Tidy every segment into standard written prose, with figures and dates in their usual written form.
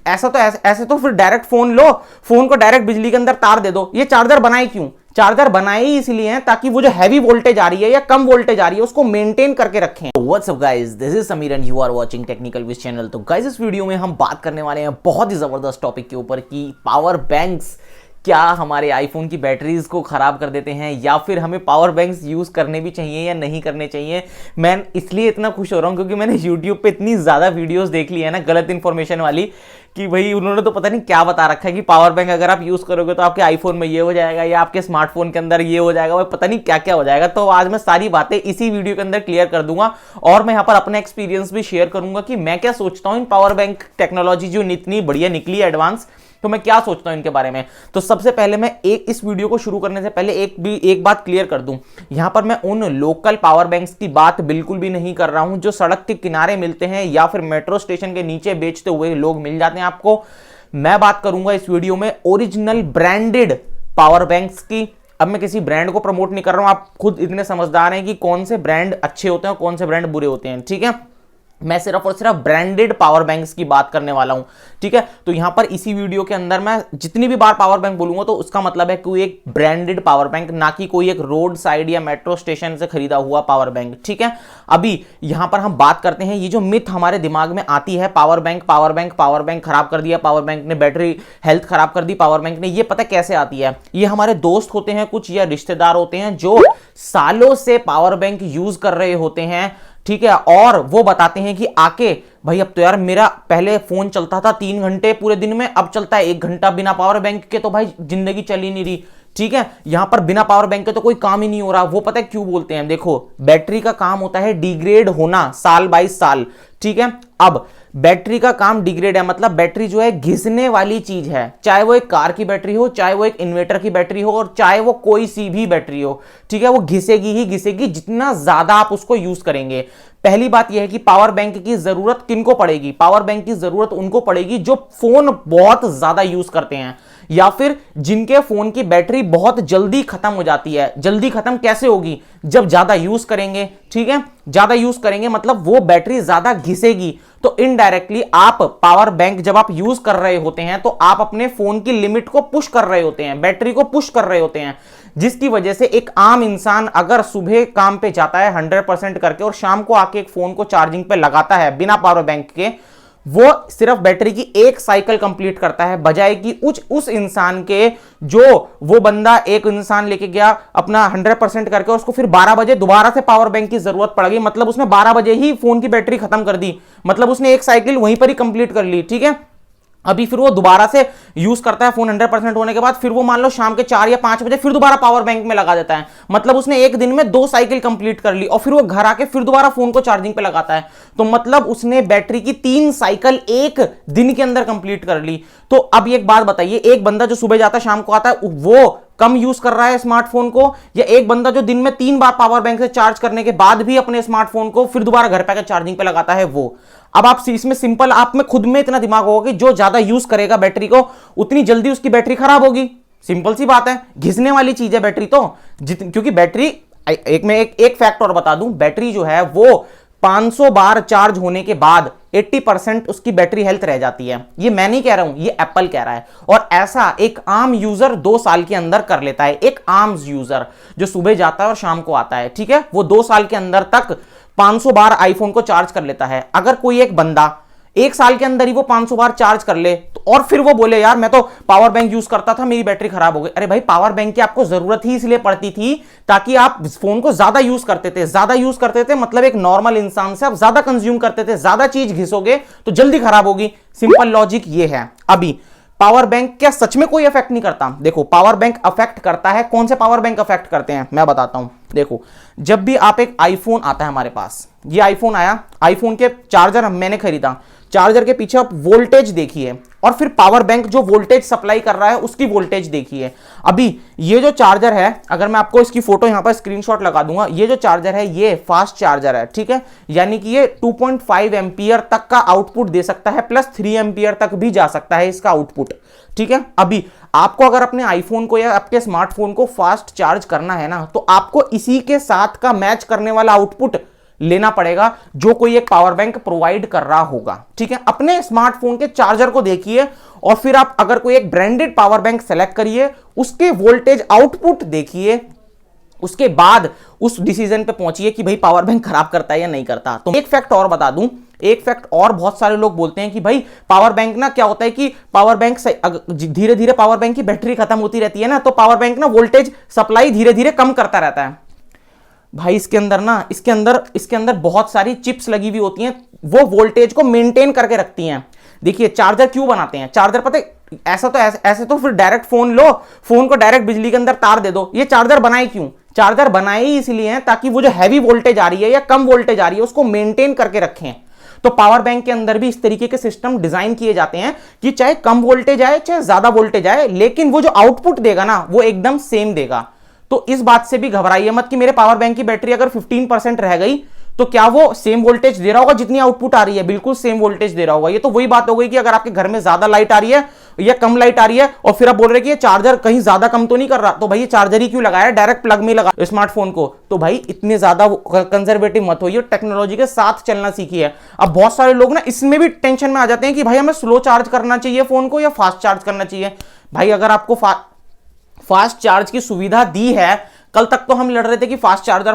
ऐसा तो ऐसे तो फिर डायरेक्ट फोन लो, फोन को डायरेक्ट बिजली के अंदर तार दे दो। ये चार्जर बनाए क्यों? चार्जर बनाए ही इसलिए हैं ताकि वो जो हैवी वोल्टेज आ रही है या कम वोल्टेज आ रही है उसको मेंटेन करके रखें। What's up guys, this is Sameer and you are watching technical wiz channel. तो गाइस इस वीडियो में हम बात करने वाले हैं बहुत ही जबरदस्त टॉपिक के ऊपर कि पावर बैंक्स क्या हमारे आईफोन की बैटरीज को खराब कर देते हैं या फिर हमें पावर बैंक्स यूज करने भी चाहिए या नहीं करने चाहिए। मैं इसलिए इतना खुश हो रहा हूं क्योंकि मैंने यूट्यूब पे इतनी ज्यादा वीडियोस देख ली है ना गलत इंफॉर्मेशन वाली कि भाई उन्होंने तो पता नहीं क्या बता रखा है कि पावर बैंक अगर आप यूज करोगे तो आपके आईफोन में ये हो जाएगा या आपके स्मार्टफोन के अंदर ये हो जाएगा, भाई पता नहीं क्या क्या हो जाएगा। तो आज मैं सारी बातें इसी वीडियो के अंदर क्लियर कर दूंगा और मैं यहाँ पर अपना एक्सपीरियंस भी शेयर करूंगा कि मैं क्या सोचता हूँ इन पावर बैंक टेक्नोलॉजी जो इतनी बढ़िया निकली है एडवांस, तो मैं क्या सोचता हूं इनके बारे में। तो सबसे पहले मैं इस वीडियो को शुरू करने से पहले एक बात क्लियर कर दूं। यहां पर मैं उन लोकल पावर बैंक्स की बात बिल्कुल भी नहीं कर रहा हूं जो सड़क के किनारे मिलते हैं या फिर मेट्रो स्टेशन के नीचे बेचते हुए लोग मिल जाते हैं आपको। मैं बात करूंगा इस वीडियो में ओरिजिनल ब्रांडेड पावर बैंक्स की। अब मैं किसी ब्रांड को प्रमोट नहीं कर रहा हूं, आप खुद इतने समझदार हैं कि कौन से ब्रांड अच्छे होते हैं और कौन से ब्रांड बुरे होते हैं, ठीक है। मैं सिर्फ और सिर्फ ब्रांडेड पावर बैंक्स की बात करने वाला हूं, ठीक है। तो यहां पर इसी वीडियो के अंदर मैं जितनी भी बार पावर बैंक बोलूंगा तो उसका मतलब है कोई एक ब्रांडेड पावर बैंक, ना कि कोई एक रोड साइड या मेट्रो स्टेशन से खरीदा हुआ पावर बैंक, ठीक है। अभी यहां पर हम बात करते हैं ये जो मिथ हमारे दिमाग में आती है, पावर बैंक खराब कर दिया, पावर बैंक ने बैटरी हेल्थ खराब कर दी, पावर बैंक ने, ये पता कैसे आती है? ये हमारे दोस्त होते हैं कुछ या रिश्तेदार होते हैं जो सालों से पावर बैंक यूज कर रहे होते हैं, ठीक है। और वो बताते हैं कि आके भाई अब तो यार मेरा पहले फोन चलता था 3 घंटे पूरे दिन में, अब चलता है 1 घंटा बिना पावर बैंक के, तो भाई जिंदगी चल ही नहीं रही, ठीक है। यहां पर बिना पावर बैंक के तो कोई काम ही नहीं हो रहा। वो पता है क्यों बोलते हैं? देखो, बैटरी का काम होता है डिग्रेड होना साल बाई साल, ठीक है। अब बैटरी का काम डिग्रेड है, मतलब बैटरी जो है घिसने वाली चीज है, चाहे वो एक कार की बैटरी हो, चाहे वो एक इन्वर्टर की बैटरी हो और चाहे वो कोई सी भी बैटरी हो, ठीक है। वो घिसेगी ही घिसेगी जितना ज्यादा आप उसको यूज करेंगे। पहली बात यह है कि पावर बैंक की जरूरत किनको पड़ेगी? पावर बैंक की जरूरत उनको पड़ेगी जो फोन बहुत ज्यादा यूज करते हैं या फिर जिनके फोन की बैटरी बहुत जल्दी खत्म हो जाती है। जल्दी खत्म कैसे होगी? जब ज्यादा यूज करेंगे, ठीक है। ज्यादा यूज करेंगे मतलब वो बैटरी ज्यादा घिसेगी, तो इनडायरेक्टली आप पावर बैंक जब आप यूज कर रहे होते हैं तो आप अपने फोन की लिमिट को पुश कर रहे होते हैं, बैटरी को पुश कर रहे होते हैं, जिसकी वजह से एक आम इंसान अगर सुबह काम पे जाता है 100% करके और शाम को आके एक फोन को चार्जिंग पे लगाता है बिना पावर बैंक के, वो सिर्फ बैटरी की एक साइकिल कंप्लीट करता है, बजाय कि उस इंसान के जो वो बंदा एक इंसान लेके गया अपना 100% करके उसको फिर 12 बजे दोबारा से पावर बैंक की जरूरत पड़ गई, मतलब उसने 12 बजे ही फोन की बैटरी खत्म कर दी, मतलब उसने एक साइकिल वहीं पर ही कंप्लीट कर ली, ठीक है। अभी फिर वो दोबारा से यूज करता है फोन 100% होने के बाद, फिर वो मान लो शाम के 4 या 5 बजे फिर दोबारा पावर बैंक में लगा देता है, मतलब उसने एक दिन में 2 साइकिल कंप्लीट कर ली और फिर वो घर आके फिर दोबारा फोन को चार्जिंग पे लगाता है, तो मतलब उसने बैटरी की 3 साइकिल एक दिन के अंदर कंप्लीट कर ली। तो अब एक बात बताइए, एक बंदा जो सुबह जाता है शाम को आता है वो कम यूज कर रहा है स्मार्टफोन को, या एक बंदा जो दिन में 3 बार पावर बैंक से चार्ज करने के बाद भी अपने स्मार्टफोन को फिर दोबारा घर पे आकर चार्जिंग पे लगाता है वो? अब आप इसमें सिंपल, आप में खुद में इतना दिमाग होगा कि जो ज्यादा यूज करेगा बैटरी को उतनी जल्दी उसकी बैटरी खराब होगी। सिंपल सी बात है, घिसने वाली चीज है बैटरी तो, क्योंकि बैटरी एक फैक्ट और बता दूं, बैटरी जो है वो 500 बार चार्ज होने के बाद 80% उसकी बैटरी हेल्थ रह जाती है। ये मैं नहीं कह रहा हूं, ये एप्पल कह रहा है, और ऐसा एक आम यूजर 2 साल के अंदर कर लेता है। एक आम यूजर जो सुबह जाता है और शाम को आता है, ठीक है, वो 2 साल के अंदर तक 500 बार आईफोन को चार्ज कर लेता है। अगर कोई एक बंदा 1 साल के अंदर ही वो 500 बार चार्ज कर ले तो और फिर वो बोले यार मैं तो पावर बैंक यूज करता था मेरी बैटरी खराब हो गई, अरे भाई पावर बैंक की आपको जरूरत ही इसलिए पड़ती थी ताकि आप फोन को ज्यादा यूज करते थे। ज्यादा यूज करते थे मतलब एक नॉर्मल इंसान से आप ज्यादा कंज्यूम करते थे, ज्यादा चीज घिसोगे तो जल्दी खराब होगी। सिंपल लॉजिक ये है। अभी पावर बैंक क्या सच में कोई अफेक्ट नहीं करता? देखो, पावर बैंक अफेक्ट करता है। कौन से पावर बैंक अफेक्ट करते हैं मैं बताता हूं। देखो, जब भी आप एक आईफोन आता है हमारे पास, ये आईफोन आया, आईफोन के चार्जर मैंने खरीदा, चार्जर के पीछे आप वोल्टेज देखिए और फिर पावर बैंक जो वोल्टेज सप्लाई कर रहा है उसकी वोल्टेज देखिए। अभी ये जो चार्जर है, अगर मैं आपको इसकी फोटो यहां पर स्क्रीनशॉट लगा दूंगा, ये जो चार्जर है ये फास्ट चार्जर है, ठीक है, यानी कि ये 2.5 एम्पियर तक का आउटपुट दे सकता है, प्लस 3 एम्पियर तक भी जा सकता है इसका आउटपुट, ठीक है। अभी आपको अगर अपने आईफोन को या आपके स्मार्टफोन को फास्ट चार्ज करना है ना, तो आपको इसी के साथ का मैच करने वाला आउटपुट लेना पड़ेगा जो कोई एक पावर बैंक प्रोवाइड कर रहा होगा। ठीक है, अपने स्मार्टफोन के चार्जर को देखिए और फिर आप अगर कोई एक ब्रांडेड पावर बैंक सेलेक्ट करिए, उसके वोल्टेज आउटपुट देखिए, उसके बाद उस डिसीजन पे पहुंचिए कि भाई पावर बैंक खराब करता है या नहीं करता। तो एक फैक्ट और बता दूं, एक फैक्ट और बहुत सारे लोग बोलते हैं कि भाई पावर बैंक ना क्या होता है कि पावर बैंक धीरे धीरे पावर बैंक की बैटरी खत्म होती रहती है ना, तो पावर बैंक ना वोल्टेज सप्लाई धीरे धीरे कम करता रहता है। भाई इसके अंदर बहुत सारी चिप्स लगी हुई होती हैं, वो वोल्टेज को मेंटेन करके रखती हैं। देखिए चार्जर क्यों बनाते हैं, चार्जर पता है ऐसे तो फिर डायरेक्ट फोन लो, फोन को डायरेक्ट बिजली के अंदर तार दे दो। ये चार्जर बनाए क्यों, चार्जर बनाए ही इसलिए हैं ताकि वो जो हैवी वोल्टेज आ रही है या कम वोल्टेज आ रही है उसको मेंटेन करके रखें। तो पावर बैंक के अंदर भी इस तरीके के सिस्टम डिजाइन किए जाते हैं कि चाहे कम वोल्टेज आए चाहे ज्यादा वोल्टेज आए, लेकिन वो जो आउटपुट देगा ना वो एकदम सेम देगा। तो इस बात से भी घबराइए मत कि मेरे पावर बैंक की बैटरी अगर 15% रह गई तो क्या वो सेम वोल्टेज दे रहा होगा जितनी आउटपुट आ रही है, बिल्कुल सेम वोल्टेज दे रहा होगा। ये तो वही बात हो गई कि अगर आपके घर में ज्यादा लाइट आ रही है या कम लाइट आ रही है और फिर आप बोल रहे कि ये चार्जर कहीं ज्यादा कम तो नहीं कर रहा, तो भाई ये चार्जर ही क्यों लगाया, डायरेक्ट प्लग में लगा स्मार्टफोन को। तो भाई इतने ज्यादा कंजर्वेटिव मत होइए, टेक्नोलॉजी के साथ चलना सीखिए। अब बहुत सारे लोग ना इसमें भी टेंशन में आ जाते हैं कि भाई हमें स्लो चार्ज करना चाहिए फोन को या फास्ट चार्ज करना चाहिए। भाई अगर आपको फास्ट चार्ज की सुविधा दी है, कल तक तो हम लड़ रहे थे कि फास्ट चार्जर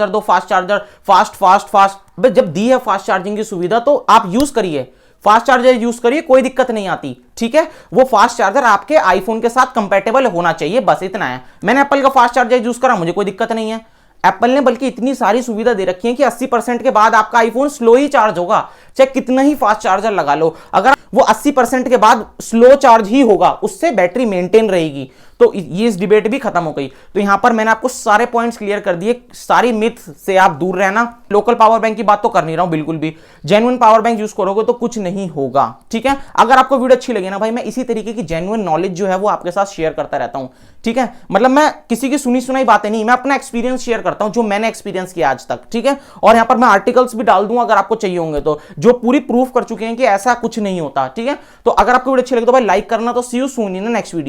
दो, फास्ट चार्जर, फास्ट। जब दी है फास्ट चार्जिंग की सुविधा तो आप यूज करिए, फास्ट चार्जर यूज करिए, कोई दिक्कत नहीं आती। ठीक है, वो फास्ट चार्जर आपके आईफोन के साथ कंपैटिबल होना चाहिए, बस इतना है। मैंने एप्पल का फास्ट चार्जर यूज करा, मुझे कोई दिक्कत नहीं है। एप्पल ने बल्कि इतनी सारी सुविधा दे रखी है कि 80% के बाद आपका आईफोन स्लो ही चार्ज होगा, चाहे कितना ही फास्ट चार्जर लगा लो। अगर वो 80% के बाद स्लो चार्ज ही होगा, उससे बैटरी मेंटेन रहेगी। तो ये इस डिबेट भी खत्म हो गई। तो यहां पर मैंने आपको सारे पॉइंट्स क्लियर कर दिए, सारी मिथ से आप दूर रहना। लोकल पावर बैंक की बात तो कर नहीं रहा हूं बिल्कुल भी, जेन्युइन पावर बैंक यूज करोगे तो कुछ नहीं होगा। ठीक है, अगर आपको वीडियो अच्छी लगी ना भाई, मैं इसी तरीके की जेन्युइन नॉलेज जो है वो आपके साथ शेयर करता रहता हूं। ठीक है, मतलब मैं किसी की सुनी सुनाई बातें नहीं, मैं अपना एक्सपीरियंस शेयर करता हूं जो मैंने एक्सपीरियंस किया आज तक। ठीक है, और यहां पर मैं आर्टिकल्स भी डाल दूंगा अगर आपको चाहिए होंगे तो, जो पूरी प्रूफ कर चुके हैं कि ऐसा कुछ नहीं होता। ठीक है, तो अगर आपको वीडियो अच्छी लगी तो भाई लाइक करना। तो see you soon in next video.